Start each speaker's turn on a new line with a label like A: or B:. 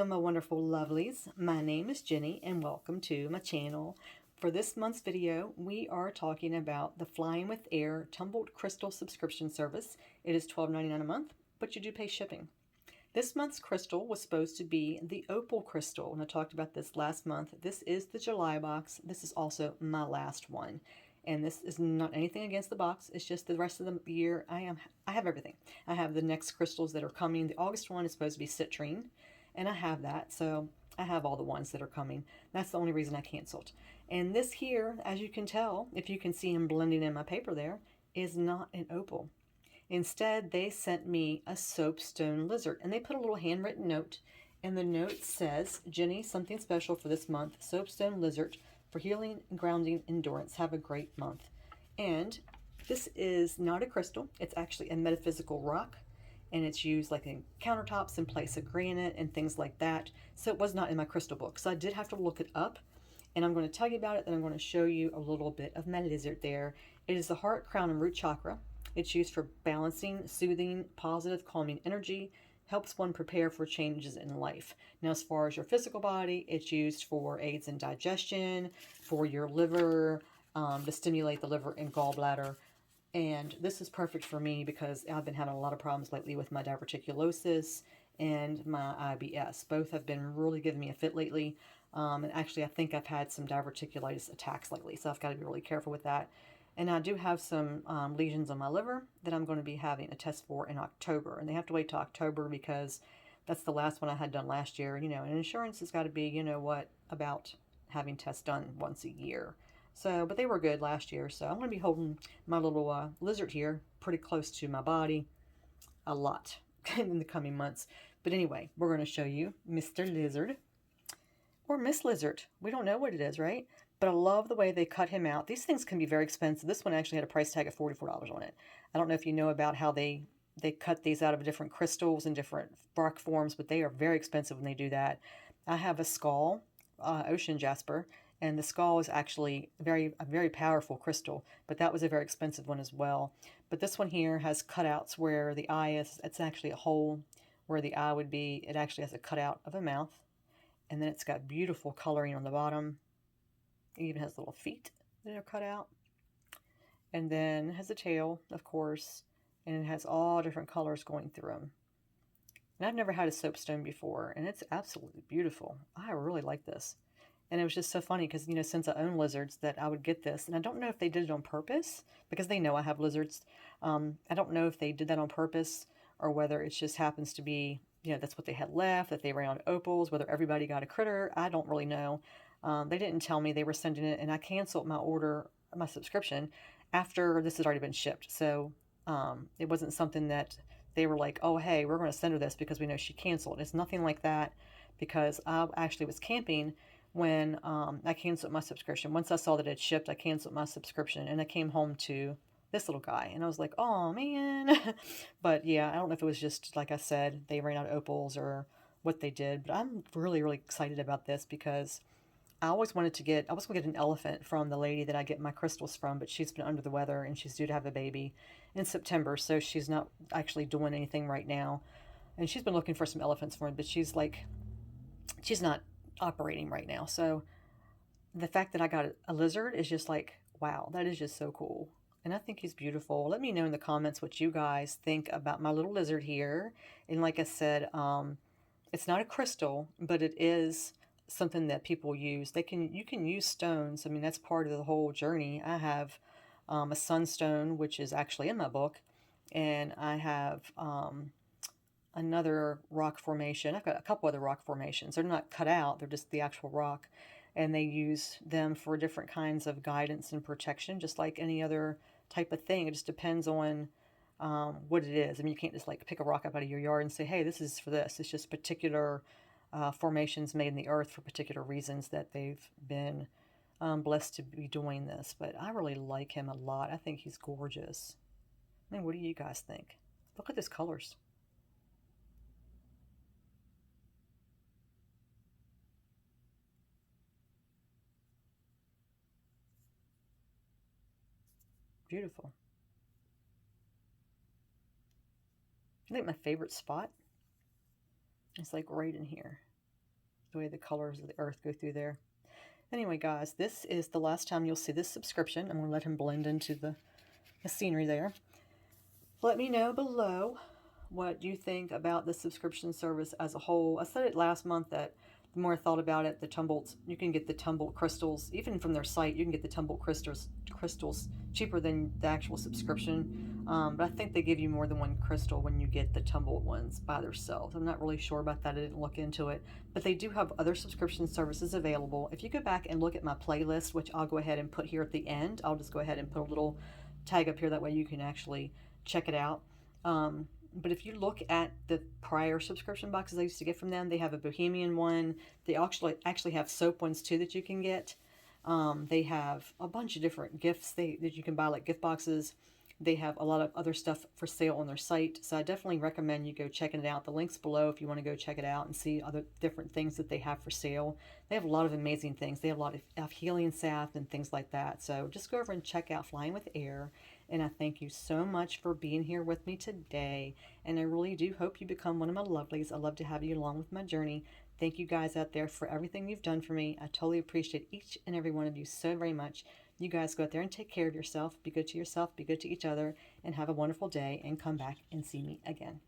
A: Hello my wonderful lovelies, my name is Jenny and welcome to my channel. For this month's video we are talking about the Flying with Air Tumbled Crystal subscription service. It is $12.99 a month, but you do pay shipping. This month's crystal was supposed to be the opal crystal, and I talked about this last month. This is the July box. This is also my last one. And this is not anything against the box. It's just the rest of the year I have everything. I have the next crystals that are coming. The August one is supposed to be citrine, and I have that. So I have all the ones that are coming. That's the only reason I canceled. And this here, as you can tell, if you can see him blending in my paper there, is not an opal. Instead, they sent me a soapstone lizard, and they put a little handwritten note, and the note says, Jenny, something special for this month, soapstone lizard for healing and grounding endurance. Have a great month. And this is not a crystal. It's actually a metaphysical rock, and it's used like in countertops in place of granite and things like that. So it was not in my crystal book. So I did have to look it up, and I'm going to tell you about it. Then I'm going to show you a little bit of my lizard there. It is the heart, crown, and root chakra. It's used for balancing, soothing, positive, calming energy, helps one prepare for changes in life. Now, as far as your physical body, it's used for aids in digestion, for your liver, to stimulate the liver and gallbladder. And this is perfect for me because I've been having a lot of problems lately with my diverticulosis and my IBS. Both have been really giving me a fit lately. And actually, I think I've had some diverticulitis attacks lately, so I've got to be really careful with that. And I do have some lesions on my liver that I'm going to be having a test for in October. And they have to wait till October because that's the last one I had done last year. You know, and insurance has got to be, you know what, about having tests done once a year. So, but they were good last year. So I'm going to be holding my little lizard here pretty close to my body a lot in the coming months. But anyway, we're going to show you Mr. Lizard or Miss Lizard. We don't know what it is, right? But I love the way they cut him out. These things can be very expensive. This one actually had a price tag of $44 on it. I don't know if you know about how they cut these out of different crystals and different rock forms, but they are very expensive when they do that. I have a skull, ocean jasper, and the skull is actually a very powerful crystal, but that was a very expensive one as well. But this one here has cutouts where the eye is, it's actually a hole where the eye would be. It actually has a cutout of a mouth, and then it's got beautiful coloring on the bottom. It even has little feet that are cut out. And then it has a tail, of course, and it has all different colors going through them. And I've never had a soapstone before, and it's absolutely beautiful. I really like this. And it was just so funny because, you know, since I own lizards, that I would get this. And I don't know if they did it on purpose because they know I have lizards. I don't know if they did that on purpose or whether it just happens to be, you know, that's what they had left, that they ran out of opals, whether everybody got a critter. I don't really know. They didn't tell me they were sending it, and I canceled my order, my subscription, after this had already been shipped. So it wasn't something that they were like, oh, hey, we're going to send her this because we know she canceled. It's nothing like that because I actually was camping when I canceled my subscription. Once I saw that it had shipped, I canceled my subscription, and I came home to this little guy, and I was like, oh, man. But yeah, I don't know if it was just, like I said, they ran out of opals or what they did, but I'm really, really excited about this because I always wanted to get, I was going to get an elephant from the lady that I get my crystals from, but she's been under the weather and she's due to have a baby in September, so she's not actually doing anything right now. And she's been looking for some elephants for me, but she's not operating right now. So the fact that I got a lizard is just like, wow, that is just so cool. And I think he's beautiful. Let me know in the comments what you guys think about my little lizard here. And like I said, it's not a crystal, but it is something that people use. You can use stones. I mean, that's part of the whole journey. I have a sunstone, which is actually in my book, and I have another rock formation. I've got a couple other rock formations. They're not cut out, they're just the actual rock, and they use them for different kinds of guidance and protection, just like any other type of thing. It just depends on what it is. I mean, you can't just like pick a rock up out of your yard and say, hey, this is for this. It's just particular formations made in the earth for particular reasons that they've been blessed to be doing this. But I really like him a lot. I think he's gorgeous. I mean, what do you guys think? Look at his colors. Beautiful. I think my favorite spot is like right in here. the way the colors of the earth go through there. Anyway, guys, this is the last time you'll see this subscription. I'm going to let him blend into the scenery there. Let me know below what you think about the subscription service as a whole. I said it last month that the more I thought about it, the tumbled, you can get the tumbled crystals, even from their site, you can get the tumbled crystals cheaper than the actual subscription. But I think they give you more than one crystal when you get the tumbled ones by themselves. I'm not really sure about that. I didn't look into it. But they do have other subscription services available. If you go back and look at my playlist, which I'll go ahead and put here at the end, I'll just go ahead and put a little tag up here. That way you can actually check it out. But if you look at the prior subscription boxes I used to get from them, they have a Bohemian one. They actually have soap ones too that you can get. They have a bunch of different gifts that you can buy, like gift boxes. They have a lot of other stuff for sale on their site. So I definitely recommend you go checking it out. The link's below if you want to go check it out and see other different things that they have for sale. They have a lot of amazing things. They have a lot of healing salve and things like that. So just go over and check out Flying with Air. And I thank you so much for being here with me today. And I really do hope you become one of my lovelies. I love to have you along with my journey. Thank you guys out there for everything you've done for me. I totally appreciate each and every one of you so very much. You guys go out there and take care of yourself. Be good to yourself, be good to each other, and have a wonderful day, and come back and see me again.